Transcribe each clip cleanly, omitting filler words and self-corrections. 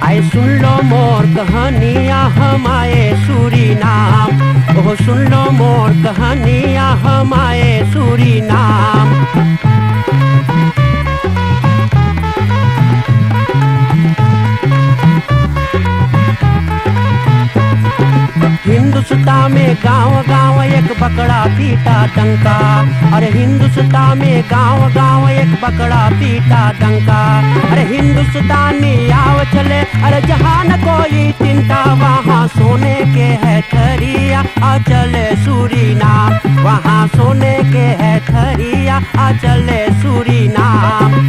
आए सुन लो मोर कहानियाँ हम आए सूरीनाम, ओह सुन लो मोर कहानियाँ हम आए सूरीनाम। हिंदुस्तान में गांव गांव एक बकरा पीटा डंका, अरे हिंदुस्तान में गांव गांव एक बकरा पीटा डंका। अरे हिंदुस्तानी आव चले, अरे जहाँ न कोई चिंता, वहाँ सोने के है थरिया आ चले सूरीनाम, वहाँ सोने के है थरिया आ चले सूरीनाम।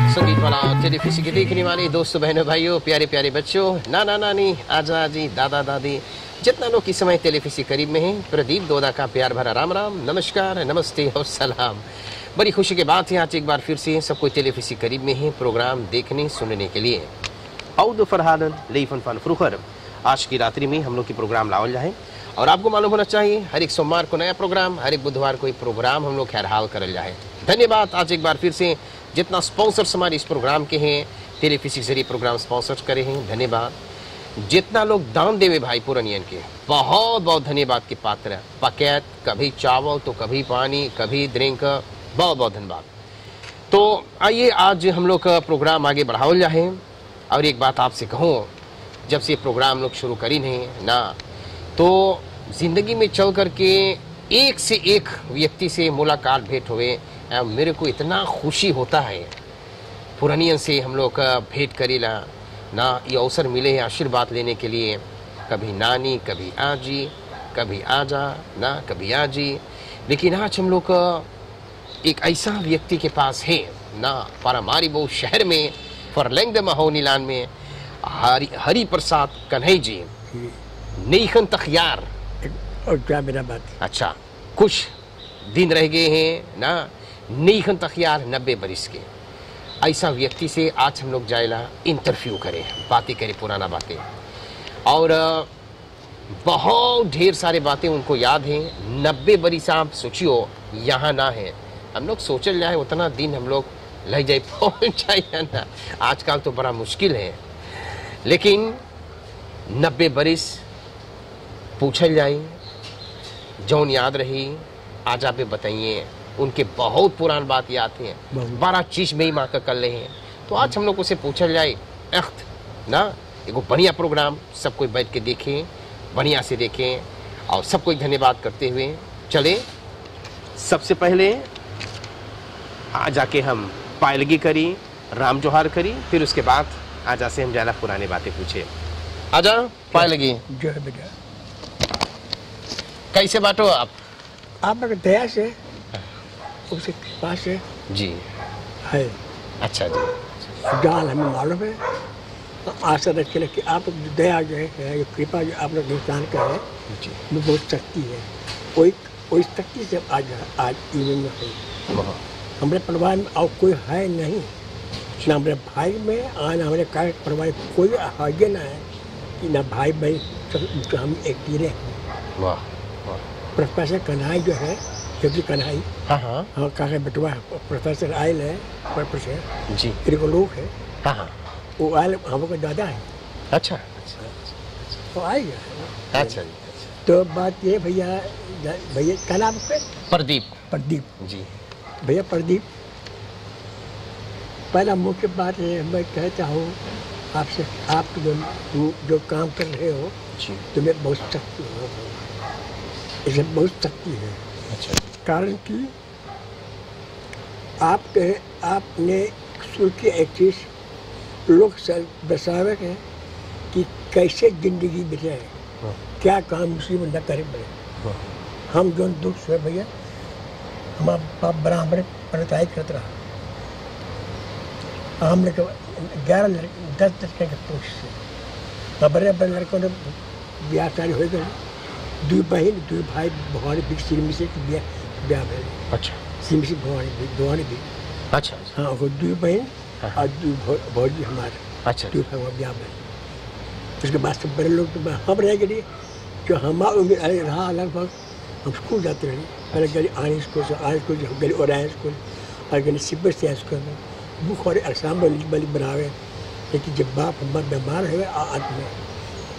संगीत वाला टेलीफिसी के देखने वाले दोस्तों, बहनों, भाइयों, प्यारे प्यारे बच्चों, नाना नानी, आजा जी, दादा दादी, जितना लोग इस समय टेलीफिसी करीब में हैं, प्रदीप दोदा का प्यार भरा राम राम, नमस्कार, नमस्ते और सलाम। बड़ी खुशी की बात है, आज एक बार फिर से सब कोई टेलीफिसी करीब में है प्रोग्राम देखने सुनने के लिए। औद फरहादन लेफन फन फ्रुखर, आज की रात्रि में हम लोग की प्रोग्राम लावल जाए और आपको मालूम होना चाहिए हर एक सोमवार को नया प्रोग्राम, हर एक बुधवार को एक प्रोग्राम हम लोग खैरहाल करल जाए। धन्यवाद आज एक बार फिर से जितना स्पॉन्सर्स हमारे इस प्रोग्राम के हैं, टेलीफिसी के जरिए प्रोग्राम स्पॉन्सर करे हैं, धन्यवाद। जितना लोग दान देवे भाई पुरनियन के, बहुत बहुत धन्यवाद के पात्र है। पकैत, कभी चावल तो कभी पानी, कभी ड्रिंक, बहुत बहुत धन्यवाद। तो आइए आज हम लोग का प्रोग्राम आगे बढ़ावल जाए। और एक बात आपसे कहूँ, जब से प्रोग्राम लोग शुरू करी नहीं ना, तो जिंदगी में चल करके एक से एक व्यक्ति से मुलाकात भेंट हुए, मेरे को इतना खुशी होता है। पुरानियन से हम लोग का भेंट करेला ना, ये अवसर मिले हैं आशीर्वाद लेने के लिए। कभी नानी, कभी आजी, कभी आजा ना, कभी आजी। लेकिन आज हम लोग का एक ऐसा व्यक्ति के पास है ना, पारामारीबो शहर में फरलैंग महोनीलान में हरि प्रसाद कन्हई जी नेखन तखयार। और क्या मेरा बात, अच्छा, कुछ दिन रह गए हैं ना, नेखन तखयार 90 बरिस के। ऐसा व्यक्ति से आज हम लोग जाएला इंटरव्यू करें, बातें करें, पुराना बातें, और बहुत ढेर सारे बातें उनको याद हैं। 90 बरिस आप सोचियो यहाँ ना है, हम लोग सोचल जाए उतना दिन हम लोग ले जाए पहुँच जाए ना, आजकल तो बड़ा मुश्किल है। लेकिन 90 बरिस पूछल जाए, जौन याद रही आज आप बताइए। उनके बहुत पुरान बात याद है, 12 चीज में ही माँ का कर ले हैं। तो आज हम लोग उसे पूछल जाए अख्त ना, एगो बढ़िया प्रोग्राम सब कोई बैठ के देखें, बढ़िया से देखें, और सबको धन्यवाद करते हुए चले। सबसे पहले आ जाके हम पायलगी करी, राम जोहार करी, फिर उसके बाद आजा से हम ज़्यादा पुरानी बातें पूछे। आजा पायलगी, जो है बेटा, कैसे बांटो आप? आप अगर दया से उसके पास है जी है। अच्छा जी, जान हमें मालूम है, तो आशा रख के कि आप दया जो है, ये कृपा जो आप लोग इंसान का है जी, वो बहुत शक्ति है। कोई शक्ति से आज इवन में है। हमारे परिवार में और कोई है नहीं, ना हमारे भाई में और ना हमारे कार्य परिवार कोई आगे ना है कि ना भाई बहन, तो हम एक तीरे हैं। वाह वाह। प्रोफेसर कन्हई जो है, क्योंकि कन्हई हाँ हाँ हाँ कहा बेटवा प्रोफेसर आयल है, प्रोफेसर जी, इनको लोग है, हाँ हाँ, वो आयल हम लोग का दादा है, अच्छा वो आएगा। अच्छा जी, तो बात ये भैया क्या नाम है? प्रदीप। प्रदीप जी, भैया प्रदीप, पहला मुख्य बात है, मैं कहता हूँ आपसे, आप जो काम कर रहे हो जी, तुम्हें बहुत शक्ति हो, इसमें बहुत शक्ति है। अच्छा, कारण कि आपने शुरू की एक चीज़ लोग दर्शावे है कि कैसे जिंदगी बिताए, क्या काम मुसीबत न करे बड़े। हम जो दुख से भैया हमारा बाप ब्राह्मण पंडिताई करता रहा, हमने 11 लड़के 10 लड़के के पुरुष से बड़े बड़े लड़कों ने ब्याह शादी हो गए, 2 बहन 2 भाई, भवानी भी सिरमी से ब्याह भे। अच्छा, सिरमी से भवानी भी, अच्छा, हाँ वो 2 बहन और 2 भौजी हमारे, अच्छा, 2 भाई ब्याह भे। उसके बाद सब बड़े लोग तो हम रह गए जो हमारा उम्र रहा लगभग हम स्कूल जाते रहे पहले गली आर्मी स्कूल से आर्मी स्कूल जो गली ओरायन स्कूल और गली सिब्बर से स्कूल में बुख और असाम बली बनावे लेकिन जब बाप हमारे बीमार हुए अंत में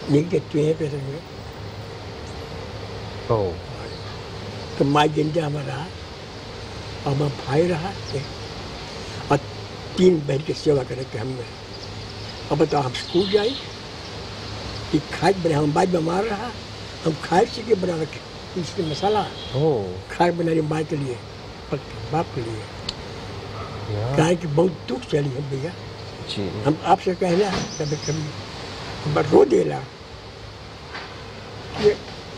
नहीं के तुए पे रहेंगे तो माँ जिंदा हमारा रहा और हमारा भाई रहा और 3 बहन की सेवा करे के हमने अब बताओ हम स्कूल जाए कि खाद बने हम बात बीमार रहा हम खाद सीखे बना रखे इसमें मसाला खाद बनाने माँ के लिए बाप के लिए कहा कि बहुत दुख चली है भैया हम आपसे कहना कभी कभी हम रो देला ये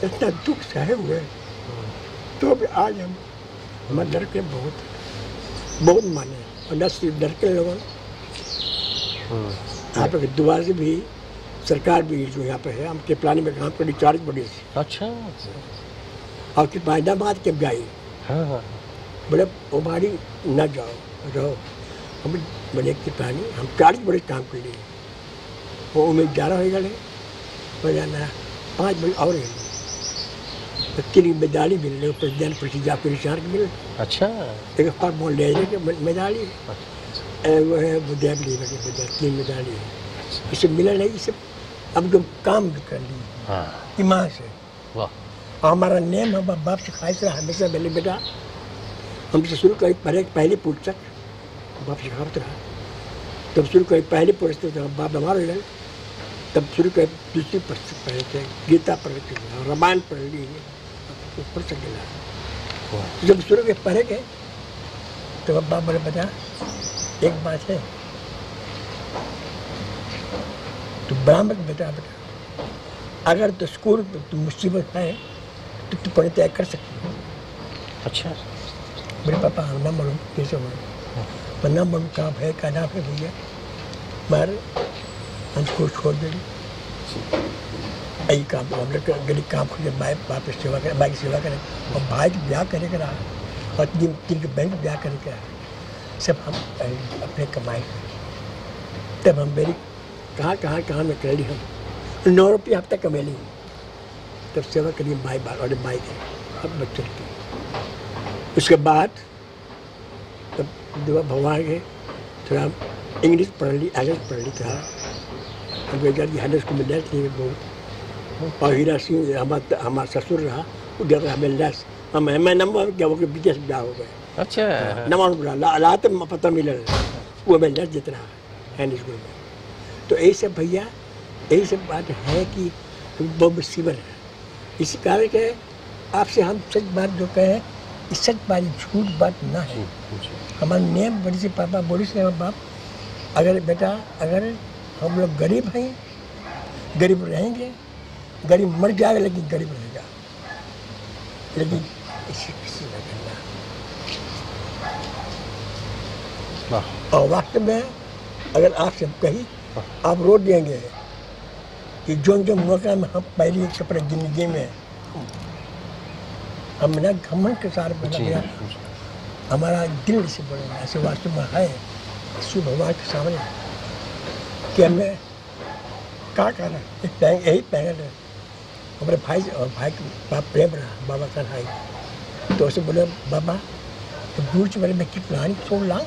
इतना दुख सहे हुए तो भी आज हम डर के बहुत माने और न सिर्फ डर के लोगों यहाँ पे दोबारा से भी सरकार भी जो यहाँ पे है हम टिपलानी में काम कर चार्ज बड़ी से अच्छा और कि पैदाबाद के जाए बोले हमारी न जाओ रहो हम बने टिपलानी हम चार्ज बड़े काम कर लिए वो उम्मीद 11 हो गए बजा 5 बजे और तो 3 मेदाली मिल रहे प्रेसिडेंट प्रसिद्ध परिचार मिल अच्छा एक बार बोल ले मेदाली वो है बुद्धियाब ली लगे 3 मेदाली है इसे मिला नहीं इसे अब जो काम भी कर लिए ईमान से वाह हमारा नेम हम बाप से खाई से हमेशा पहले बेटा हमसे शुरू करी पहले पुस्तक बाप सिखावत रहा तब शुरू करी पहले पुस्तक बाप बीमार हो गए तब शुरू करी दूसरी पुस्तक पढ़े थे गीता पढ़ थे रामायण पढ़ ली पढ़ सके जब शुरू के पढ़े गए तो अब बाप बोले बेटा एक बात है तो ब्राह्मण बेटा अगर तो स्कूल तो मुसीबत है तो तू पढ़े तय कर सकती हो अच्छा मेरे पापा हम ना मालूम कैसे मालूम पर ना मालूम कहाँ है क्या नाम है भैया मार हम स्कूल छोड़ दे यही काम हम लोग गली काम करके बाप की सेवा करें भाई की सेवा करें और भाई की ब्याह करे करा और 3 के बहन ब्याह करे करा सब हम अपने कमाई तब हम मेरी कहाँ में कर ली हम 9 रुपये हफ्ता कमा ली तब सेवा करिए भाई बाल और भाई के अब बच्चों की उसके बाद तब दुआ भगवान के थोड़ा इंग्लिश पढ़ ली आगे पढ़ ली था हम हाई स्कूल में लेस लिए बहुत और हीरा सिंह हमारा ससुर रहा उधर हमें लेस हमें नंबर क्या वो विदेश ब्याह हो गए अच्छा नंबर तो पता मिला वो हमें लेस देते रहा हाई स्कूल में तो यही सब भैया यही सब बात है कि बहुत मुसीबत है इसी कारण के आपसे हम सच बात जो कहें इस सच बात झूठ बात ना है हमारा नेम बड़ी से पापा बोली से बाप अगर बेटा अगर हम लोग गरीब हैं गरीब रहेंगे गरीब मर जाएगा लेकिन गरीब रहेगा लेकिन इसे किसी न करना और वास्तव में अगर आपसे कही आप रोड देंगे कि जो मौका में हम पहली अपने जिंदगी में हमने घमंड के साथ बना हमारा दिल से बोलेगा ऐसे वास्तव में है शिव भगवान के सामने कि हमें क्या करना यही पहल है हमारे भाई और भाई के बाप प्रेम रहा बाबा का भाई तो उसे बोले बाबा तो दूर से बोले मैं की प्लान छोड़ लाऊं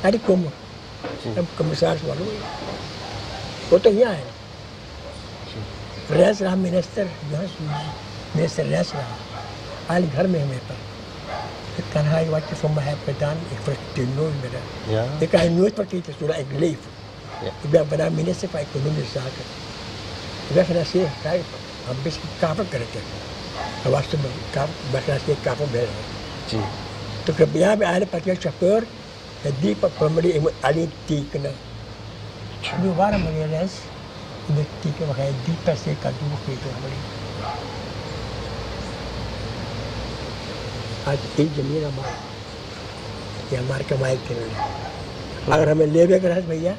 अरे कम कमिश्नर वालों वो तो यहाँ है रेस रहा मिनिस्टर मिनिस्टर रेस रहा आज घर में है मेरे पास कन्हा एक बात from my प्रधान एक प्रश्न मेरा एक आई न्यूज़ पर की तो एक लीफ इधर बड़ा मिनिस्टर पर इकोनॉमी साथ इधर फिर ऐसे काय हम भी काम करते हैं वास्तव में काम बकरा से काम भेज जी तो कृपया भी आने पर चक्कर दीप कॉमेडी आली तीक ना जो बार मुझे रेस व्यक्ति के वहाँ दीप से का दूर की तो हमारी आज एक जमीन हमारा ये हमारे कमाई के लिए अगर हमें ले भी कर भैया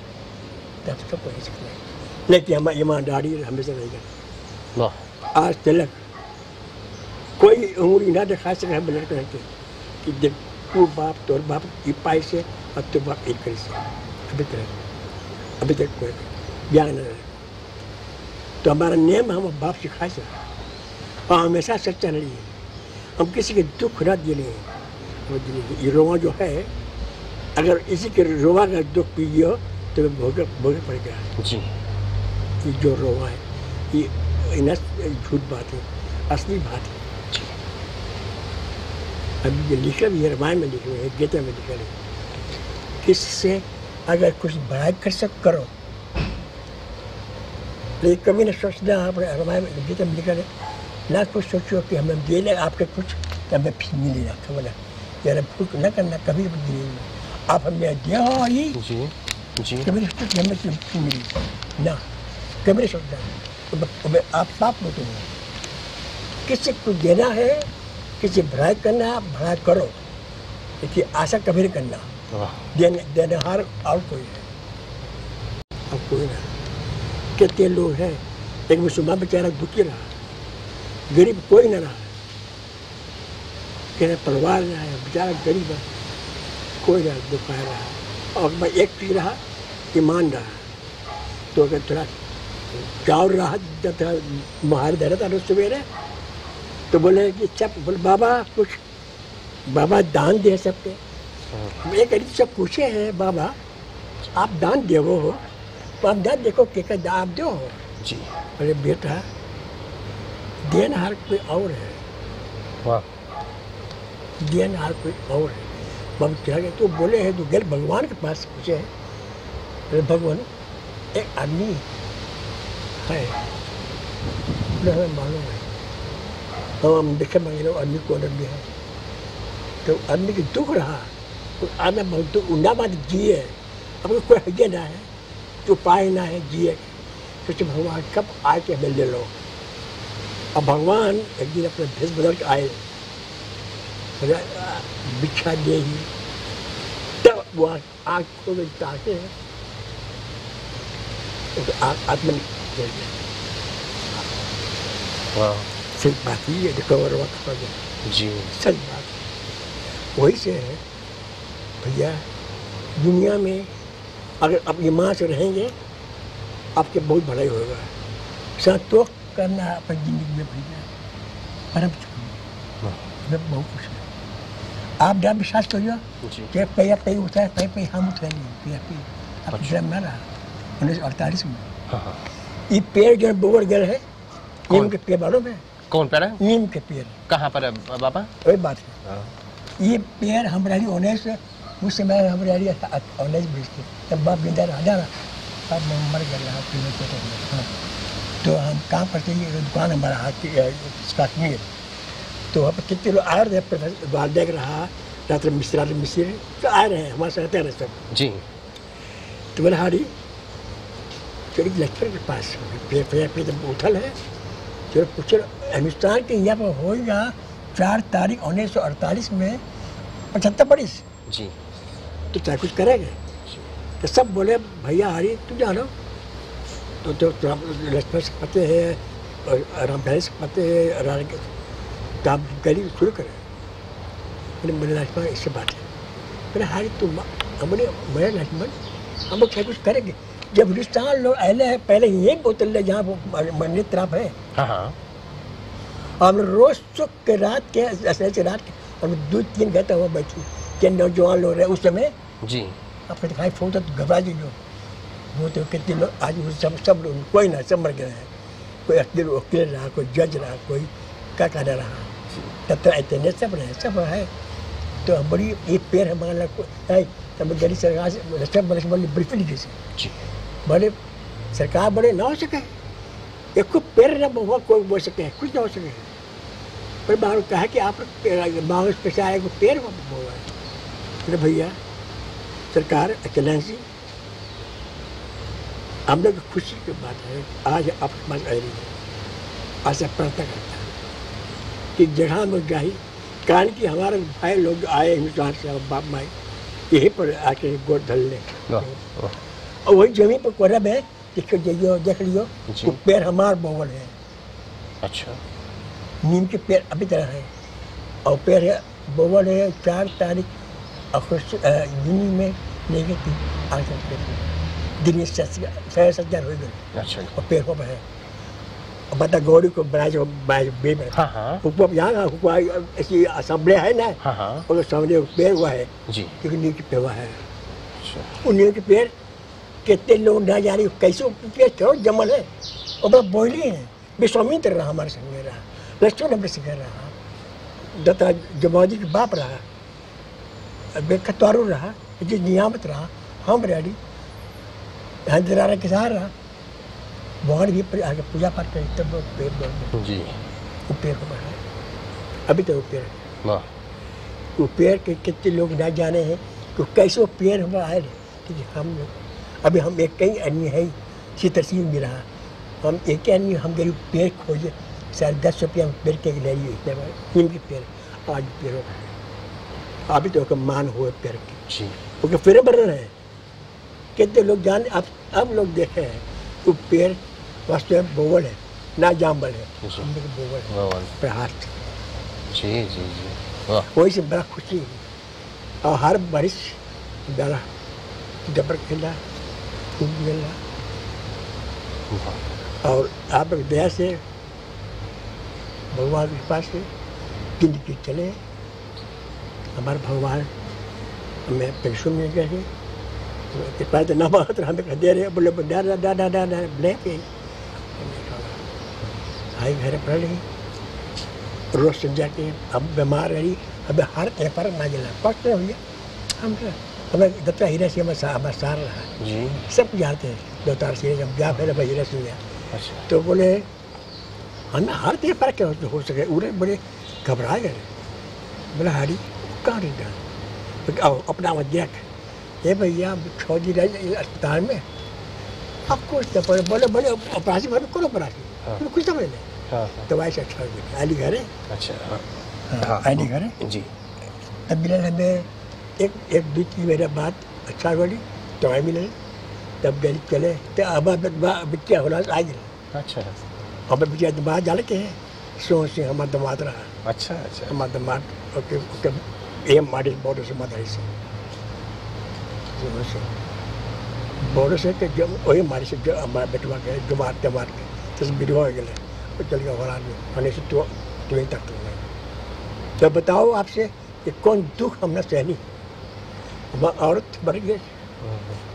तब सब कोई सकते नहीं लेकिन हमारी ईमानदारी हमेशा रहेगा आज तक कोई उंगली ना दिखा सके हम लड़के रहते कि जब तू बाप तोर बाप की पाई से अब तो बाप एक करी से अभी तक कोई ज्ञान न तो हमारा नियम हम बाप सिखाए सर, और हमेशा सच्चा नहीं है। हम किसी के दुख न दिले। ये रोवा जो है, अगर इसी के रोवा का दुख पी हो तो भोगे पड़ेगा जी। ये जो रोवा है, ये झूठ बात है, असली बात है। अभी ये लिखा भी है, रामायण में लिखे हुए है, गीता में लिखा है, किससे अगर कुछ बुराई कर सक करो, लेकिन कभी न सोचना। आप रामायण में गीता में लिखा है, ना कुछ सोचो कि हमें दे ले आपके कुछ, हमें फिर मिलेगा। खबर है यार, भूल न करना कभी भी आप हमें दिया हो ही जी कभी हमें फिर मिलेगी ना, कभी सोचना। तो आप पाप लो, तुम किसी को देना है, किसी भलाई करना है, भलाई करो, लेकिन आशा कभी नहीं करना। देनहार और कोई है, अब कोई ना। कितने लोग हैं, एक मुसलमान बेचारा दुखी रहा, गरीब कोई ना रहा, कहना परिवार रहा है, बेचारा गरीब है, कोई ना दुखाया रहा। और मैं एक चीज रहा, ईमान रहा, तो अगर थोड़ा चावल रहा, जब थोड़ा महार दे रहा था रोज सवेरे, तो बोले कि सब बोले बाबा कुछ, बाबा दान दे सकते। एक गरीब से पूछे हैं, बाबा आप दान देवो हो, तो आप दान देखो के आप दो हो जी। अरे बेटा, देनहार कोई और है, वाह, देनहार कोई और है। बाबू क्या गए तो बोले हैं, तो गए भगवान के पास पूछे हैं, अरे भगवान एक आदमी है, बोले हमें मालूम है, हम देखे मांगे लो आदमी कौन आदमी है, तो आदमी की दुख रहा, तो आदमी बहुत उन्ना बात जिए, अब कोई हजे ना है, तो पाए ना है जिए, सोचे भगवान कब आके हमें ले लो। अब भगवान एक दिन अपने भेष बदल के आए, भिक्षा दे ही, तब वो आँख खोल ताके आत्मा निकल गया। वाह, सच बात ही है, देखो और वक्त जी, सच बात वही से है भैया। दुनिया में अगर आप ईमान से रहेंगे, आपके बहुत भलाई होगा। संतोष करना है अपनी जिंदगी में भैया, परम मैं बहुत खुश है। आप जब विश्वास करिए कि पैया पे उठा है, पे हम उठा नहीं, आप जन्म ना रहा 1948 में। ये पेड़ जो बोवर गल है, नीम के पेड़ मालूम है? कौन पेड़ है? नीम के पेड़। कहाँ पर है बाबा? वही बात है, ये पेड़ हमारी होने से उस समय हमारी 19 बीस के, तब बाप जिंदा रहा ना, अब मर गया रहा। तो हम काम करते ही दुकान हमारा हाथ कश्मीर, तो वहाँ पर कितने लोग आ रहे हैं, वालदेक रहा, रात्र मिस्त्री तो आ रहे हैं हमारे साथ रहते हैं सब जी। तो बोले हारी चलिए लक्ष्मण के पास पे जब उठल है, चलो पूछो हिंदुस्तान के यहाँ पर होगा 4 तारीख 1948 में 75 बरिस जी, तो चाहे कुछ करेंगे। तो सब बोले भैया हरी तुम जानो, तो लक्ष्मण से पते है और रामधारी से पते है, रानी के तो आप गली शुरू करें। मैंने लक्ष्मण इससे बात है, मैंने हारी तुम हमने मैं लक्ष्मण हम लोग क्या कुछ करेंगे। जब हिंदुस्तान लोग आए हैं, पहले यही बोतल है जहाँ मंदिर तरफ है, हम रोज सुख के रात के रात के हम 2-3 घंटे वहाँ बैठी के नौजवान लोग रहे उस समय जी। आपने दिखाई फोन तो घबरा जी वो तो कितने लोग आज सब लोग कोई ना सब मर गए हैं, कोई वकील रहा, कोई जज रहा, कोई क्या कहना रहा, तब इतने सब रहे सब है। तो हम बड़ी एक पेड़ हमारा तब गली सरकार से ब्रीफिंग जैसे बड़े सरकार बड़े ना हो सके, एक को पेड़ ना कोई बोल सके, कुछ ना हो सके। पर बाहर कहा कि आप बाहर पैसा आए को पेड़ बोल रहे भैया सरकार एक्सलेंसी हम लोग खुशी की बात है। आज आपके पास आई रही है, आज प्रार्थना करता है कि जगह में जाही, कारण कि हमारे भाई लोग आए हिंदुस्तान से, बाप माई यहीं पर आके गोद धल ले, और वही जमीन पर कोरब है, देख लियो तो पेड़ हमार बोवल है। अच्छा, नीम के पेड़ अभी तरह है, और पेड़ है बोवल है 4 तारीख जून में लेके 3 दिन सज्जन हो गए। अच्छा, और पेड़ पर है बता गौरी को बनाए जो बे में हाँ हाँ ऊपर यहाँ ऊपर ऐसी असेंबली है ना, हाँ हाँ और सामने पेड़ हुआ है, जी। क्योंकि नीम के पेड़ हुआ है। अच्छा, उन नीम के पेड़ कितने लोग ना जाने कैसे पेड़ थोड़ा जमल है, और बड़ा बोली है। विश्वामित्र रहा हमारे संग में, रहा लक्ष्मण हमने सिखा रहा, दत्ता जमावती के बाप रहा, बेखतवारू रहा, जो नियामत रहा, हम रेडी हजरारा के साथ रहा, भगवान भी आगे पूजा पाठ करी तब पेड़ जी। वो पेड़ को बढ़ा। अभी तो वो पेड़ है। वाह, वो पेड़ के कितने लोग ना जाने हैं कि कैसे वो पेड़ हमारा आए। ठीक है, हम लोग अभी हम एक कई आदमी है चित्रसीन भी रहा, हम एक आदमी हम गरीब पेड़ खोजे, शायद 10 रुपया हम पेड़ के ले लिए, इतने नीम के पेड़ आज पेड़ों का अभी तो मान हुए पेड़ के जी। क्योंकि पेड़ बढ़ रहे हैं। कितने लोग जाने अब लोग देखे हैं वो पेड़ वास्तव में बोवल है ना जाम्बल है, जी। हम लोग बोवल है वाह, प्रहार। जी जी जी, वाह, वही से बड़ा खुशी है। और हर बारिश डाला जबर खेला खूब खेला, वाह, और आप लोग दया से भगवान के पास से जिंदगी चले। हमारे भगवान हमें पेंशन मिल गए हैं, कृपा तो ना बहुत हमें दे रहे, बोले ले के आई घर पड़ रही रोज संजा के। अब बीमार रही, हमें हर पर ना जला कष्ट भैया हम हमें दत्ता हीरा से हमारे सार रहा जी। सब जानते हैं, दो तार से जब जा पहले भाई हीरा सिंह अच्छा, तो बोले हमें हर तरह पर क्या हो सके। उन्हें बड़े घबरा गए, बोला हारी कहाँ रही था अपना मत देख, ये भैया 6 दिन रहे अस्पताल में, अब कुछ तो बोले बोले अपराधी भाई कौन अपराधी, बोले कुछ तो मैंने हाँ हाँ, दवाई से अच्छा हो गया आली घर है। अच्छा, हाँ आली घर है जी। तब मिले हमें एक 2-3 महीने बाद अच्छा वाली दवाई मिले, तब गरीब चले तो अब बिटिया होना आ गई। अच्छा अब बिटिया दमाद जान के है सो से हमारा दमाद रहा, अच्छा अच्छा, हमारा दमाद ओके ये मारी बॉर्डर से मदर से बॉर्डर से के जब वही मारी से हमारा बेटवा के जुमार के तो बिरवा हो गए और चल गया हरान में होने से तो तक तो नहीं। तो बताओ आपसे कि कौन दुख हमने सहनी। हमारा औरत मर गए,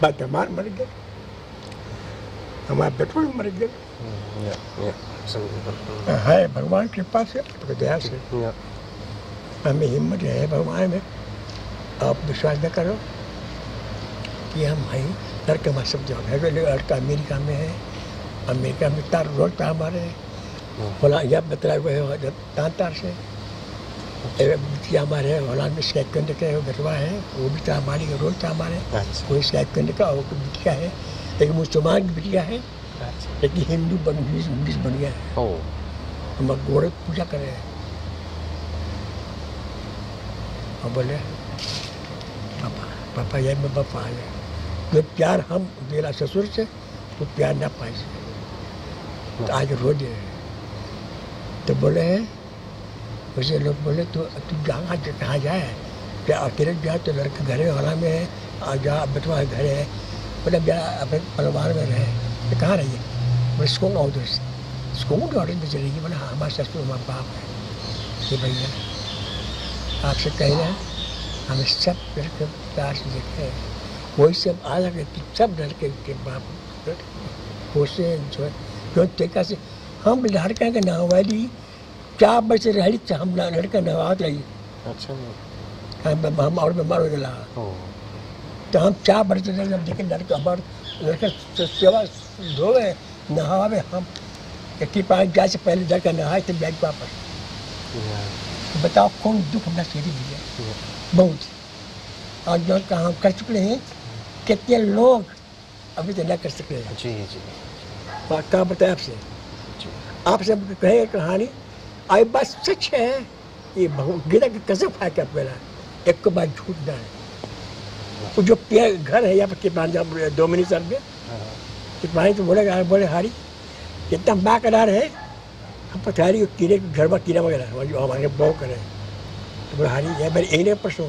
बातमार मर गए, हमारा बेटवा मर गए। है भगवान के कृपा से आपकी दया से हमें हिम्मत है भगवान में। आप विश्वास न करो कि हम हैं लड़के हमारे सब जगह है, लड़का अमेरिका में है, अमेरिका में तार रोड पर हमारे होला या बतला हुए तार से बिटिया हमारे होलान में स्कैप करने का बेटवा है, वो भी था हमारी रोड था हमारे, वो स्कैप करने का वो बिटिया है, एक मुसलमान की बिटिया है, लेकिन हिंदू बन गया है। हम गोरख पूजा कर रहे हैं और बोले पापा ये मैं पापा आ गए। जो प्यार हम दिला ससुर से वो प्यार ना पाए तो आज रो दे रहे। तो बोले हैं वैसे लोग बोले तू कहाँ जाए, क्या अकेले जाए तो लड़के घरे वाला में है, आ जा बटवा घर है, बोले अपने परिवार में रहे तो कहाँ रहिए, बोले स्कूल ऑर्डर में चलेगी। बोले हाँ हमारे ससुर हमारे बाप है। ये भैया आपसे कह रहे हैं हमें सब लड़के प्यार से देखे, वही सब आ लगे सब लड़के के बाप होशे जो तरीका से हम लड़का के नहवाली 4 बजे रही तो हम लड़का नहवात रही। अच्छा, हम और बीमार हो गया तो हम 4 बजे जब देखे लड़का हमारे लड़का सेवा धोवे नहावे, हम 1 जाए से पहले लड़का नहाए थे बैग वापस। बताओ कौन दुख हमने सीढ़ी दिया बहुत, और जो काम कर चुके हैं कितने लोग अभी तो न कर सके हैं। जी जी, बात कहाँ बताए आपसे कहे कहानी आई बात सच है। ये गीता की कसम खा के पहला एक को बात झूठ ना है। वो जो घर है यहाँ पर कितना 2 मिनट सर में कितना तो बोले हारी कितना बाकदार है, हम पथारी कीड़े घर में कीड़ा वगैरह जो हमारे बहु करे तो बोले हारी ये मेरे एने प्रश्न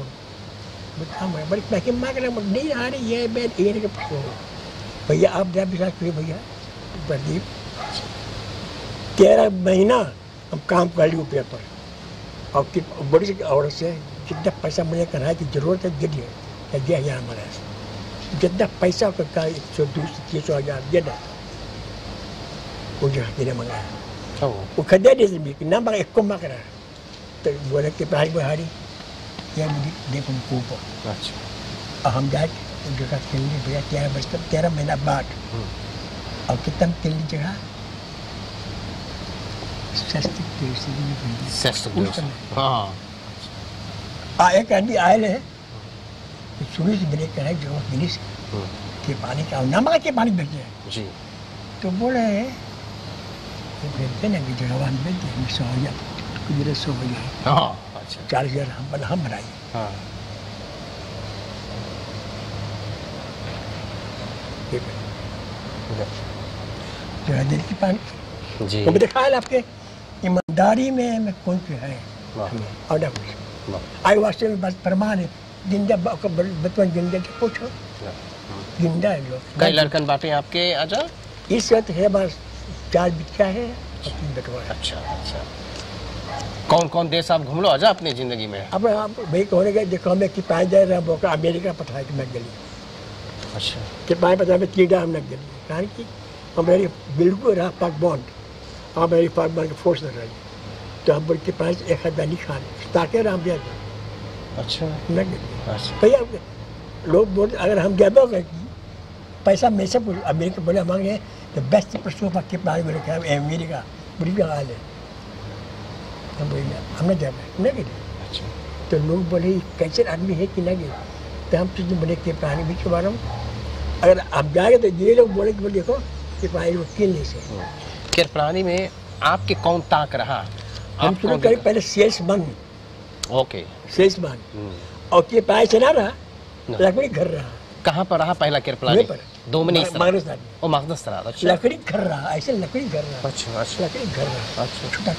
बड़ी पैके मांग रहे नहीं हारी ये मेरे एने के प्रश्न भैया आप जरा विश्वास करिए भैया प्रदीप 13 महीना हम काम कर लिए पेपर और बड़ी सी औरत से जितना पैसा मुझे कराया की जरूरत है दे दिए, दिया हजार हमारे जितना पैसा का 100-200-300 दे दे वो जो देने मंगाया वो खदे दे ना मांगा एक को मांग रहा तो बोले कि भाई बुहारी या मुझे देखो को अच्छा हम जाए जगह खेलने भैया 13 महीना बाद और कितना खेलने जगह एक आदमी आए है सुनी से मेरे कहा जो गिनीस के पानी का नमक के पानी भेजे जी तो बोले वो भेजते ना कि जगह हम भेजते हैं 100,000 कुछ 100,000 अच्छा 4,000 हम बनाए जगह दिल की पानी जी तो दिखा आपके ईमानदारी में मैं कौन से है और ना कुछ आई वास्ते में बस प्रमाण है जिंदा बचपन जिंदा के पूछो जिंदा है लोग कई लड़कन बाटे आपके आजा इस वक्त है बस 4 बच्चा है और 3 बेटवा है अच्छा अच्छा कौन कौन देश आप घूम लो आजा अपनी जिंदगी में अब भाई कहने गए देखो हमें कि पाए जाए रहा मौका अमेरिका पता है कि मैं गली अच्छा कि पाए पता में कीड़ा हम लग गई कारण कि हमारी बिल्कुल रहा पाक बॉन्ड हमारी पाक बॉन्ड फोर्स लग रही तो हम बोल के पास 1,000 नहीं खाने ताकि राम दिया अच्छा लग गई भैया लोग बोलते अगर हम जब पैसा में से अमेरिका बोले मांगे तो बेस्ट परसों पक के पास बोले क्या अमेरिका बड़ी भी हाल है हम बोले हमने जब न गए तो लोग बोले कैसे आदमी है कि न गए तो हम तुझे बोले के पानी भी के बारे में अगर हम जाएंगे तो ये लोग बोले कि देखो कि पानी वो किन नहीं से किरपरानी में आपके कौन ताक रहा हम शुरू करें पहले सेल्समैन ओके सेल्समैन और के पाए चला रहा लकड़ी घर रहा कहाँ पर रहा पहला किरपरानी दोमनी ओ मकदस रहा अच्छा लकड़ी घर रहा ऐसे लकड़ी घर रहा अच्छा अच्छा लकड़ी घर रहा अच्छा छोटा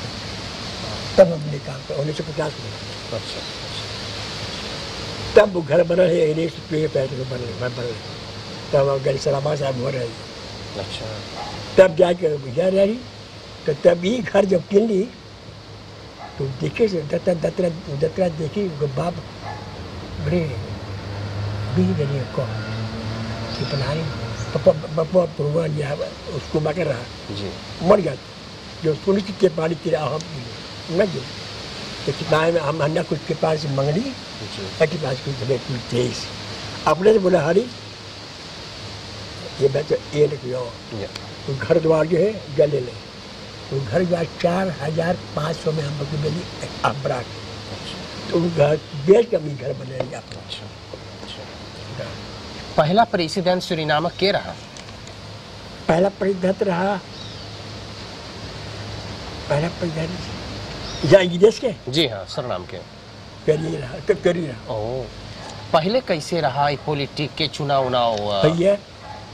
तब हमने काम किया 1950 में अच्छा तब वो घर बना है 19 पैसे बन तब गली सलामा साहब हो रहे अच्छा तब जाकर बुझा रही तो तब ये घर जब किन ली तो देखे से दत्तरा देखी बाप बड़े भी गली को कि बनाई पापा पुरवान या उसको मकर रहा जी मर गया जो पुलिस के पानी तेरा हम न गिर तो कितना हम अन्ना कुछ के पास मंगनी के पास कुछ तेईस अपने से बोला हरी ये बच्चा ये निकलो तो घर द्वार जो है गले ले तो घर द्वार 4,500 में हम लोग मिली अबरा तो घर बेच कमी घर बने अपना पहला प्रेसिडेंट सुरीनाम के रहा पहला प्रेसिडेंट रहा पहला प्रेसिडेंट या विदेश के जी हाँ सुरीनाम के करी रहा ओ पहले कैसे रहा पॉलिटिक के चुनाव भैया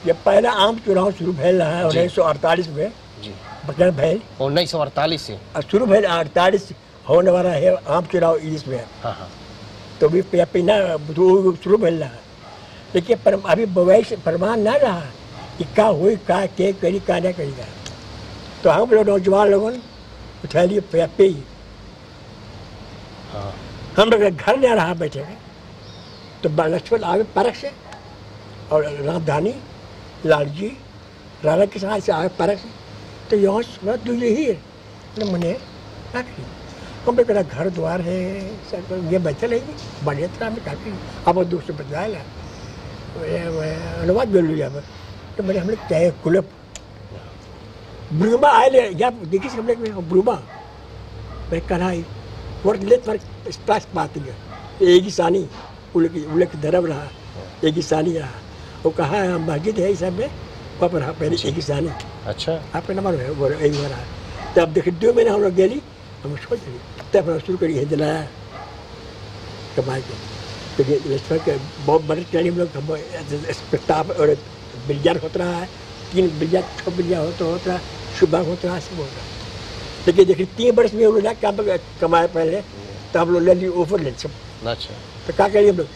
ये पहला आम चुनाव शुरू भेल रहा है 1948 में जी बगैर भेल 1948 से शुरू भेल 48 होने वाला है आम चुनाव इसमें हाँ हाँ तो भी पहना शुरू भेल रहा लेकिन पर अभी भविष्य प्रमाण ना रहा कि क्या हुई क्या के करी क्या ना करेगा तो हम लोग नौजवान लोगों उठा लिए पे ही हम लोग घर ना रहा बैठे तो लक्ष्मण आगे परख से और रामधानी लालजी राणा के साथ से आगे परख से तो यहाँ दूसरे ही है मैंने हम लोग घर द्वार है ये बच्चे लेंगे बढ़िया तरह में काफी अब दूसरे बताया अनुवाद बोल लिया तो मैंने हम लोग चाहे कुलप ब्रुमा आए या देखिए हम लोग ब्रुमा मैं कढ़ाई वर्ड लेत पर स्प्लैश पाती है एक ही सानी उल्लेख धर्म रहा एक ही सानी रहा वो कहा है हम मस्जिद है इस सब में वहाँ पर पहले एक ही सानी अच्छा आपका नंबर है वो एक बार रहा तब देखिए 2 महीने हम लोग गेली हम सोच रही तब हम शुरू करी हिंदलाया कमाई के तो रेस्टोरेंट के बहुत बड़े ट्रेन हम लोग स्टाफ और बिलियार होता रहा है 3 बिलियार 6 बिलियार होता रहा सुबह होता रहा सब होता लेकिन देखिए 3 वर्ष में हम लोग काम कमाए पहले तो हम लोग ले ली ऑफर ले सब अच्छा तो क्या करिए हम लोग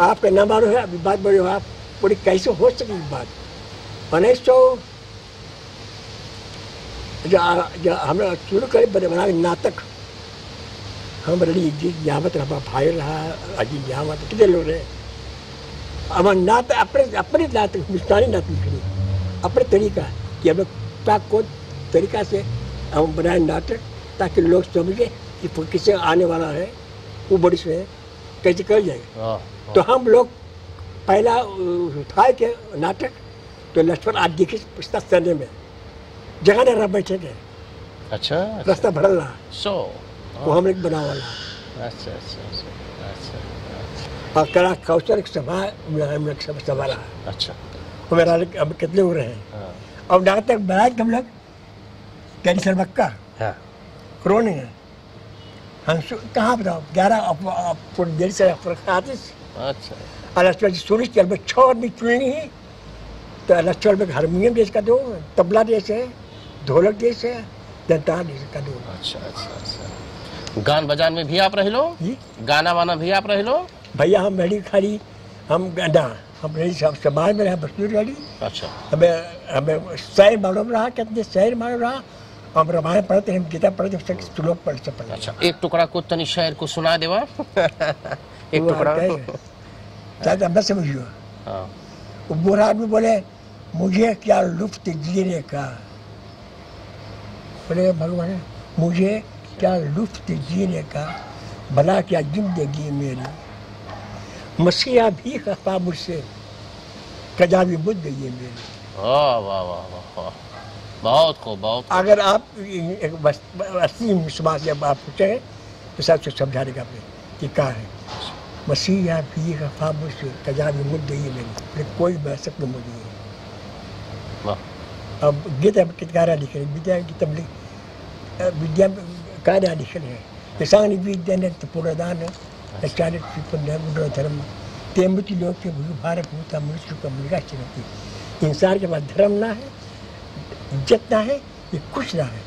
आपका नाम मारो है अभी बात बड़ी हो आप बोली कैसे हो सके बात जो हम शुरू करे बना नाटक हम रही यावत रहा भाई रहा अजी यावत कितने लोग रहे अब नाटक अपने नाटक हिंदुस्तानी नाटक लिखनी अपने तरीका कि हम लोग को तरीका से हम बनाए नाटक ताकि लोग समझे कि किससे आने वाला है वो बड़ी से कैसे कर जाएगा। तो हम लोग पहला उठाए के नाटक तो लक्ष्मण आज दिखे सने में जगह न रह बैठे थे। अच्छा रास्ता भरल रहा वो हम एक बना वाला। अच्छा अच्छा और कला कौशल सभा हम लोग सभा रहा। अच्छा वो मेरा अब कितने हो रहे हैं और नाटक बनाए हम लोग कैंसर मक्का क्रोन है हम कहाँ बताओ 11 देर से आते। अच्छा अलग सुनी चल में 6 आदमी चुननी है तो अलग में हारमोनियम जैसे का दो तबला जैसे ढोलक जैसे जनता जैसे का दो। अच्छा अच्छा अच्छा गान बजान में भी आप रह लो गाना वाना भी आप रह लो भैया हम रेडी खाली हम गाना हम रेडी समाज में रहा बस्ती रेडी। अच्छा हमें शहर मालूम रहा कितने शहर मालूम रहा हम रामायण पढ़ते हम गीता पढ़ते श्लोक पढ़ते। अच्छा एक टुकड़ा को तनी शायर को सुना देवा एक टुकड़ा शायद अब समझियो। वो बूढ़ा आदमी बोले मुझे क्या लुफ्त जीने का बोले भगवान मुझे क्या लुफ्त जीने का भला क्या जिंदगी मेरी मसीहा भी खफा मुझसे कजा भी बुझ गई है मेरी। वाह वाह वाह वाह बहुत खूब बहुत। अगर आप 80 समाज से आप पूछे तो सब समझाने का कि क्या है मसीहा भी खफा मुझसे कजा भी मुझ गई है मेरी कोई बहसक न मुझे। अब गीता कितकारा लिखे विद्या गीतम विद्या कार्य लिखे हैं किसान विद्या ने पूर्णदान पुण्य धर्म ते मृत्यु लोग के भू भारत भूता मनुष्य का मृगा चुनौती इंसान के पास धर्म ना है इज्जत ना है ये कुछ ना है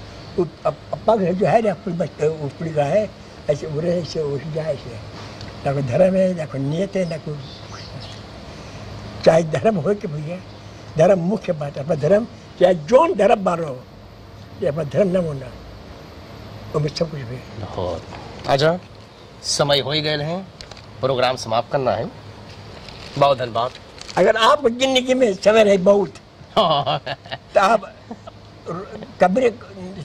पग है जो है ना ऊपरी का है ऐसे उड़े ऐसे उठ जाए ऐसे ना कोई धर्म है ना कोई नियत है ना कोई चाहे धर्म हो के भैया धर्म मुख्य बात है अपना धर्म चाहे जोन धर्म मानो ये अपना धर्म न होना वो सब कुछ भी। अच्छा समय हो ही गए हैं प्रोग्राम समाप्त करना है बहुत धन्यवाद। अगर आपको जिंदगी में समय रहे बहुत तो आप कब्र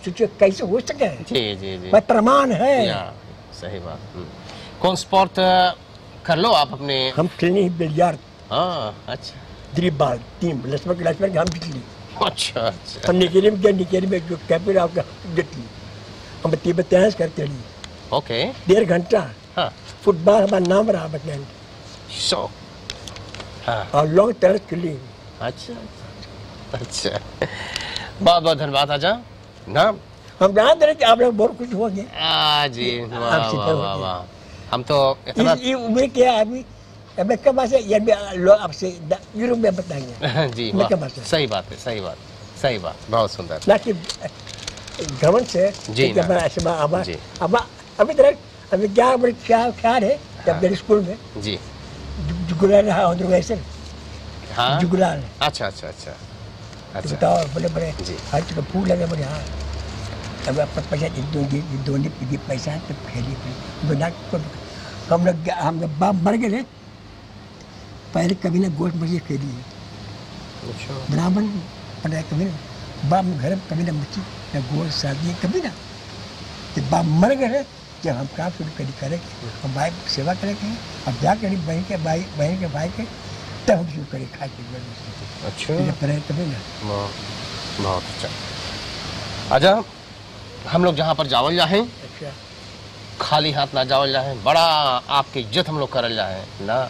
सोचिए कैसे हो सके। जी जी जी प्रमाण है सही बात। कौन स्पोर्ट कर लो आप अपने हम खेलने बिलियार्ड। हाँ अच्छा द्रिबाल टीम लक्ष्मण हम जीत ली। अच्छा अच्छा हम निकेरी में जो कैपिटल आपका जीत ली हम 23 करते ली। ओके 1.5 घंटा। हाँ फुटबॉल हमारा नाम रहा बटन सो हाँ और लॉन्ग टर्न खेली। अच्छा अच्छा बहुत बहुत धन्यवाद। आजा ना हम जान दे रहे कि आप लोग बहुत कुछ हो गए जी वाह वाह वाह हम तो इतना ये उम्र क्या अभी मैं कब से ये लोग आपसे यूरोप में बताएंगे जी सही बात है सही बात बहुत सुंदर ना कि घमंड से जी अब अभी तक अभी क्या बड़े ख्याल है जब मेरे स्कूल में जी जुगुलाल रहा ऑर्गेनाइजेशन। हाँ जुगुलाल अच्छा अच्छा अच्छा अच्छा बताओ बड़े बड़े जी हर जगह फूल लगे बड़े। हाँ अब पैसा दोनों पैसा तो खेली हम लोग बाप मर गए पहले कभी ना गोश्त मछली खेली ब्राह्मण पढ़ाई कभी ना बाप घर में कभी ना मछली ना गोश्त शादी कभी ना जब बाप मर गए जब हम काम शुरू करेंगे हम भाई सेवा करेंगे अब जा करें बहन के भाई के तब हम शुरू करें खा के। अच्छा पढ़ाई कभी ना बहुत अच्छा। अच्छा हम लोग जहाँ पर जावल जाए अच्छा खाली हाथ ना जावल जाए बड़ा आपकी इज्जत हम लोग करल जाए ना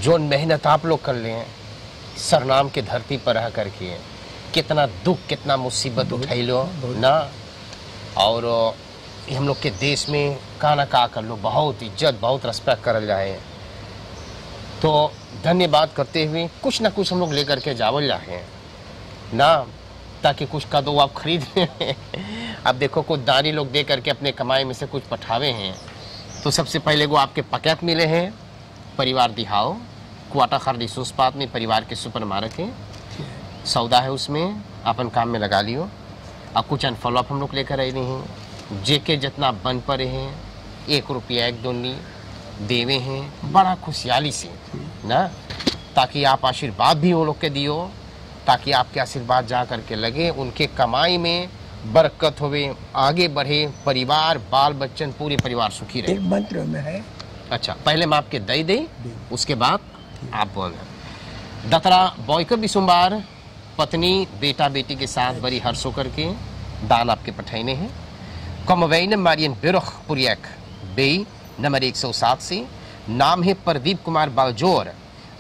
जो मेहनत आप लोग कर लिए सरनाम के धरती पर रह करके कितना दुख कितना मुसीबत उठाई लो ना और हम लोग के देश में का ना का कर लो बहुत इज्जत बहुत रिस्पेक्ट करल जाए तो धन्यवाद करते हुए कुछ ना कुछ हम लोग लेकर के जावल जाए ना ताकि कुछ का दो आप खरीद लें। अब देखो कुछ दानी लोग दे करके अपने कमाई में से कुछ पठावे हैं तो सबसे पहले वो आपके पैकेट मिले हैं परिवार दिहाओ क्वाटा खरीदी सुस्पात में परिवार के सुपर मारक है सौदा है उसमें अपन काम में लगा लियो और कुछ अनफॉलोअप हम लोग लेकर आए हैं, जेके जितना बन पड़े हैं, 1 रुपया 1 दूनी देवे हैं बड़ा खुशहाली से ना, ताकि आप आशीर्वाद भी वो लोग के दियो, ताकि आपके आशीर्वाद जा करके लगे उनके कमाई में बरकत होवे, आगे बढ़े, परिवार बाल बच्चन पूरे परिवार सुखी रहे। एक मंत्र में है। अच्छा, पहले मैं आपके दई दे, उसके बाद आप बोलना। दतरा बॉयकर बिसुम्बार पत्नी बेटा बेटी के साथ बड़ी हर्ष होकर के दान आपके पठाने हैं। कमवैन मारियन बिरुख पुरियक बेई नंबर 107 से। नाम है प्रदीप कुमार बालजोर।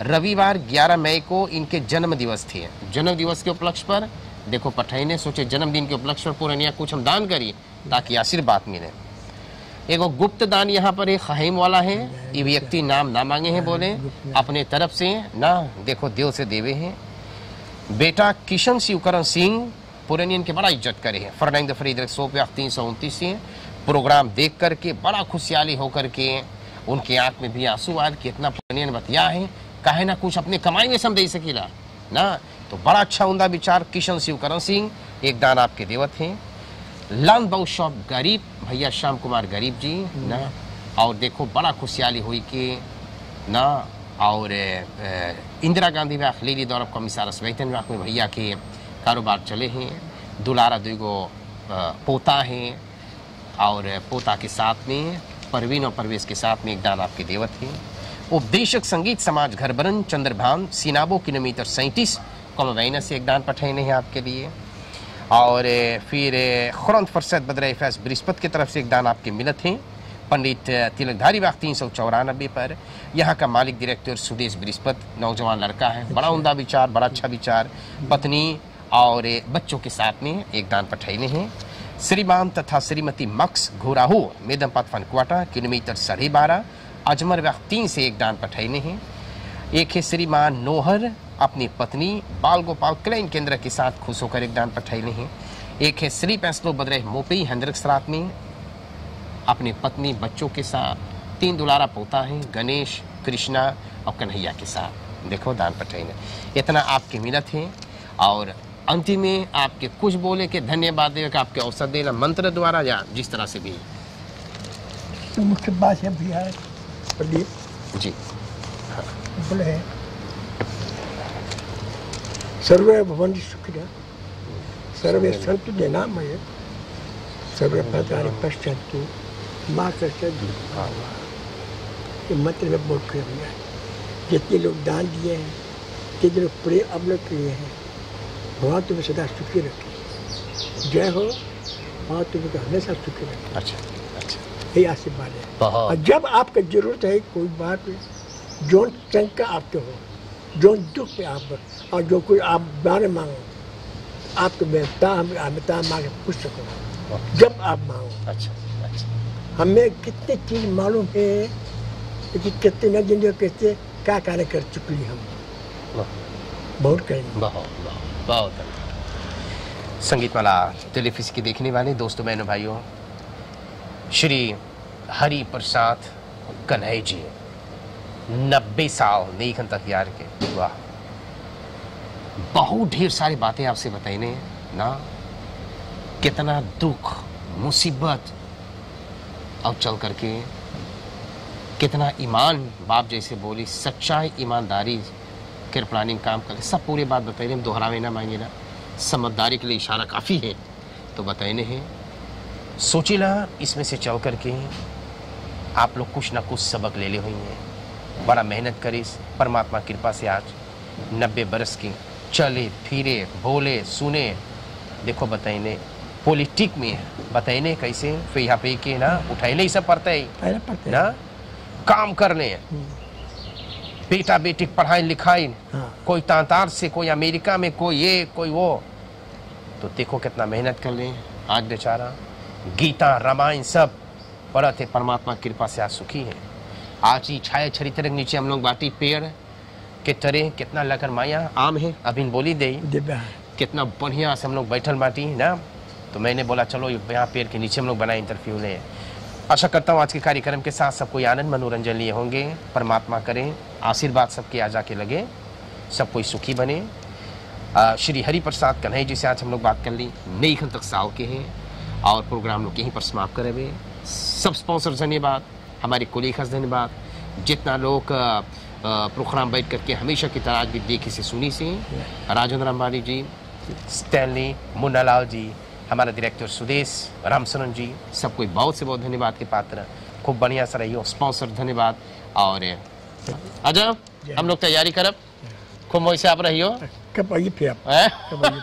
रविवार 11 मई को इनके जन्म दिवस थे। जन्म दिवस के उपलक्ष्य पर देखो पठाने सोचे जन्मदिन के उपलक्ष्य पर पूर्णिया कुछ हम दान करी ताकि आशीर्वाद मिले। एगो गुप्त दान यहाँ पर एक खहीम वाला है, ये व्यक्ति नाम ना मांगे हैं, बोले अपने तरफ से ना, देखो दिल से देवे हैं। बेटा किशन शिवकरण सिंह पुरानियन के बड़ा इज्जत करे हैं। फर्नाइंग फ्रीडरिक 329 से प्रोग्राम देख करके बड़ा खुशहाली होकर के उनके आंख में भी आंसू आए कि इतना पुरानियन बतिया है, काहे ना कुछ अपने कमाई में सम दे सकीला ना। तो बड़ा अच्छा उमदा विचार किशन शिवकरण सिंह, एक दान आपके देवत हैं। लाल बहुशॉप गरीब भैया श्याम कुमार गरीब जी ना, और देखो बड़ा खुशहाली हुई कि ना, और इंदिरा गांधी व्याख लीली दौर कमिसारस वेतन व्याख में भैया के कारोबार चले हैं। दुलारा दुगो पोता हैं, और पोता के साथ में परवीन और परवेश के साथ में एक दान आपके देवत हैं। उपदेशक संगीत समाज घरबरन चंद्रभान सिनाबो किलोमीटर 37 कमवैना से एक दान पठाने हैं आपके लिए। और फिर खुरंत फरसद बदर फैस बृहस्पति की तरफ से एक दान आपके मिलत हैं। पंडित तिलकधारी बाग 394 पर। यहाँ का मालिक डायरेक्टर सुदेश बृहस्पति नौजवान लड़का है, बड़ा उमदा विचार, बड़ा अच्छा विचार। पत्नी और बच्चों के साथ में एक दान पठाने हैं। श्रीमान तथा श्रीमती मक्स घोराहू मेदमपत फनक्वाटा किलोमीटर 12.5 अजमर व्याख 3 से एक दान पठाने हैं। एक है श्रीमान नोहर अपनी पत्नी बाल गोपाल क्लैन केंद्र के साथ खुश होकर एक दान पठाने हैं। एक है श्री पैंसलो बदरे मोपी हैंड्रिक्स रात में अपनी पत्नी बच्चों के साथ 3 दुलारा पोता है गणेश कृष्णा और कन्हैया के साथ देखो दान पठाने। इतना आपके मिलत हैं। और अंतिम में आपके कुछ बोले के धन्यवाद देवे का आपके अवसर देना मंत्र द्वारा या जिस तरह से भी। तो मुख्य बात है भैया प्रदीप जी बोले सर्वे भवन्ति सुखिनः सर्वे सन्तु निरामया सर्वे भद्राणि पश्यन्तु माँ कश्चित् दुःखभाग्। ये मंत्र में बोल कर भैया जितने लोग दान दिए हैं, जितने लोग प्रे अवलंब किए हैं, भगवान तुम्हें सदा सुखी रखे। जय हो, भगवान तुम्हें हमेशा सुखी रखे। अच्छा अच्छा, यही आशीर्वाद है। और जब आपको जरूरत है कोई बात में, जो शंका आपके हो, जो दुख पे आप, और जो कोई आप दान मांगो, आपको बेहता मांगे पूछ सको जब आप मांगो। अच्छा अच्छा, हमें कितनी चीज मालूम है कि कितने न जिंदगी कैसे क्या कार्य कर चुकी हम, बहुत करेंगे। बहुत संगीतमाला टेलीफिस की देखने वाले दोस्तों बहनों भाइयों, श्री हरि प्रसाद कन्हैया जी 90 साल नहीं तक यार के। वाह, बहुत ढेर सारी बातें आपसे बताइने ना, कितना दुख मुसीबत और चल करके कितना ईमान बाप जैसे बोली, सच्चाई ईमानदारी के प्लानिंग काम कर, सब पूरी बात बताइए। हम दोहरावे ना मांगे ना, समझदारी के लिए इशारा काफ़ी है तो बताइने हैं। सोचिला इसमें से चल करके आप लोग कुछ ना कुछ सबक ले ले हुई हैं। बड़ा मेहनत करी, परमात्मा कृपा से आज 90 बरस की चले फिरे बोले सुने। देखो बताइने पॉलिटिक में बताइने कैसे फिर यहाँ पे के ना उठाइने ही सब पड़ता है ना, काम करने बेटा बेटी पढ़ाई लिखाई। हाँ। कोई तांतार से, कोई अमेरिका में, कोई ये कोई वो, तो देखो कितना मेहनत कर ले। आज बेचारा गीता रामायण सब पढ़ा थे, परमात्मा कृपा से आज सुखी है। आज ही छाया छरी तरह नीचे हम लोग बाटी पेड़ के तरह कितना लकर माया आम है, अभी बोली दे कितना बढ़िया से हम लोग बैठल बाटी ना। तो मैंने बोला चलो यहाँ पेड़ के नीचे हम लोग बनाए इंटरव्यू ले। आशा करता हूँ आज के कार्यक्रम के साथ सब कोई आनंद मनोरंजन लिए होंगे। परमात्मा करें आशीर्वाद सबके आ जाके लगे, सब कोई सुखी बने। श्री हरि प्रसाद कन्हैया जी से आज हम लोग बात कर ली। नई खन तक साव के हैं और प्रोग्राम लोग यहीं पर समाप्त करे हुए। सब स्पॉन्सर धन्यवाद, हमारे कोलीग्स धन्यवाद, जितना लोग प्रोग्राम बैठ करके हमेशा की तरह आज भी देखी से सुनी से, राजेंद्र अंबानी जी, स्टैनली, मुन्नालाल जी, हमारा डायरेक्टर सुदेश, रामचरण जी, सबको बहुत से बहुत धन्यवाद के पात्र। खूब बढ़िया से रहियो, स्पॉन्सर धन्यवाद। और अच्छा हम लोग तैयारी करब, खूब वैसे आप रहियो। कब आइए फिर आप, कब आइए।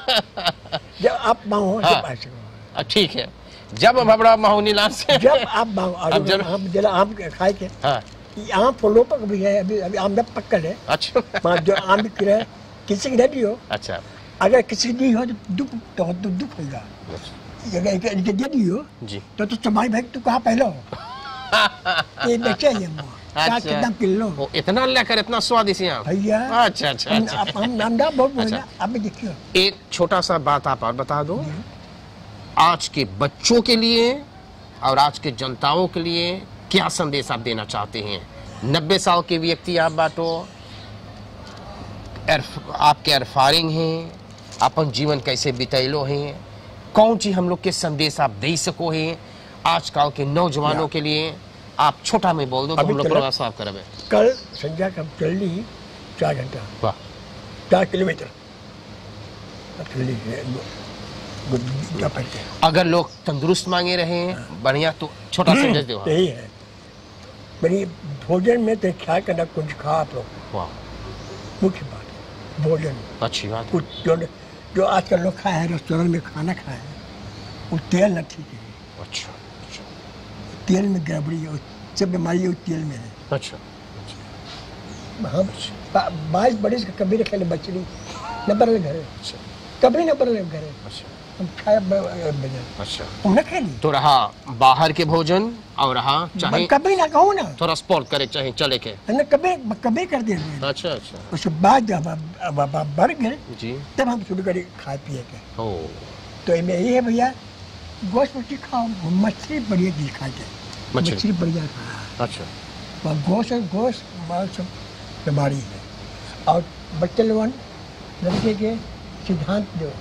जब आप मांगो जब आ सको। ठीक है, जब हम बड़ा माहौनी लाल से जब आप मांगो हम जरा आम खाए के। हाँ आम फलों पर भी है, अभी आम जब पक्कल है। अच्छा जो आम बिक रहा है किसी की नहीं हो, अच्छा अगर किसी की नहीं हो तो दुख होगा। अगर इनके दे दी हो जी तो तुम्हारी भाई तू कहाँ पहले हो। ये बेचे ये क्या कितना किलो वो इतना लेकर इतना स्वादिष्ट है आम। भैया। अच्छा अच्छा अच्छा हम बहुत बोला। अब देखियो एक छोटा सा बात आप और बता दो, आज के बच्चों के लिए और आज के जनताओं के लिए क्या संदेश आप देना चाहते हैं? 90 साल के व्यक्ति आप बाटो, आपके अरफारिंग हैं, अपन जीवन कैसे बितैलो हैं, कौन चीज हम लोग के संदेश आप दे सको हैं आजकल के नौजवानों के लिए? आप छोटा में बोल दो तो हम लोग प्रोग्राम साफ करबे। कल संध्या का चल ली 4 घंटा, वाह 4 किलोमीटर चली है। अगर लोग तंदुरुस्त मांगे रहे हैं बढ़िया तो छोटा संदेश दो। यही है मेरी भोजन में तो ख्याल करना, कुछ खा आप लोग, वाह मुख्य बात भोजन। अच्छी बात है। कुछ जो आजकल लोग खाए हैं रेस्टोरेंट में खाना खाए हैं, वो तेल न ठीक है। अच्छा तेल में गड़बड़ी है, सब बीमारी तेल में है। अच्छा हम 22 बरिस कभी न खेले मछली न बरल घरे, कभी न बरल घरे। हम खाए अच्छा तुमने खेली तो रहा बाहर के भोजन और रहा चाहे कभी ना कहूँ ना थोड़ा स्पोर्ट करे चाहे चले के कभी कर दे। अच्छा अच्छा उसके बाद जब हम बढ़ गए जी तब हम शुरू करें खाए पिए के। ओ तो इनमें यही है भैया, गोश्त मछली खाओ, मछली बढ़िया चीज खाते, मछली बढ़िया खाओ। अच्छा गोश्त मांस सब बीमारी है। और बच्चे लोगों लड़के के सिद्धांत जो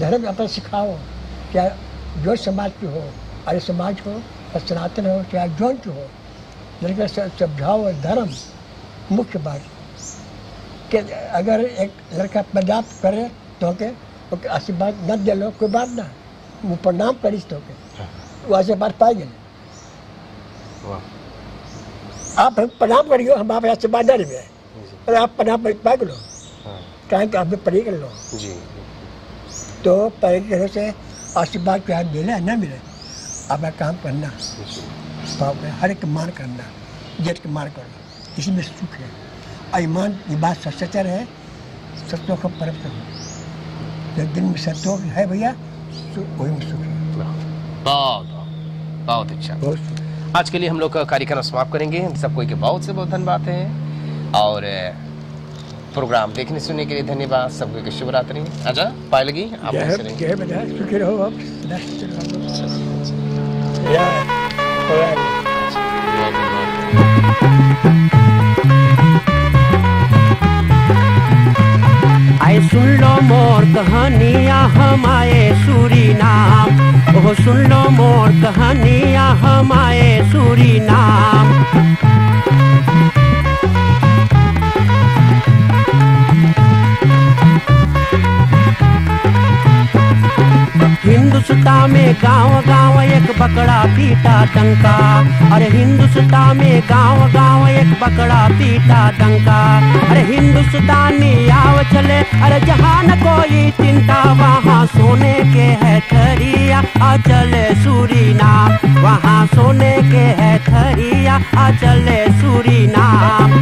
धर्म अपना सिखाओ, क्या जो समाज की हो, आर्य समाज हो, सनातन हो, चाहे जौन की हो, लड़के समझाओ। धर्म मुख्य बात कि अगर एक लड़का पंजाब करे तो के आशीर्वाद न दे लो कोई बात ना, वो प्रणाम करीस तो के वो आशीर्वाद पाए गए। आप हम प्रणाम करियो, हम आप आशीर्वाद दे रहे, अरे आप प्रणाम पाए लो कहें कि आप पढ़ी कर लो जी। तो पहले तरह से आशीर्वाद क्या मिले न मिले, अब काम करना, हर एक मान करना, जट के मान करना, इसमें सुख है। और ईमान ये बात सच्चर है, सत्यों का परम सुख। जब दिन में सत्यों है भैया, वही में सुख है। बहुत बहुत अच्छा। बहुत सुख। आज के लिए हम लोग का कार्यक्रम समाप्त करेंगे। सबको के बहुत से बहुत धन्यवाद है और प्रोग्राम देखने सुनने के लिए धन्यवाद। सबको की शुभ रात्रि। अच्छा पाए लगी आप जय बजा सुखी रहो आप। आए सुन लो मोर कहानियाँ हम आए सूरीनाम, ओह सुन लो मोर कहानियाँ हम आए सूरीनाम। हिंदुस्तान में गांव गांव एक बकरा पीटा डंका, अरे हिंदुस्तान में गांव गांव एक बकरा पीटा डंका। अरे हिंदुस्तानी आव चले, अरे जहाँ न कोई चिंता, वहाँ सोने के है थरिया आ चले सूरीनाम, वहाँ सोने के है थरिया आ चले सूरीनाम।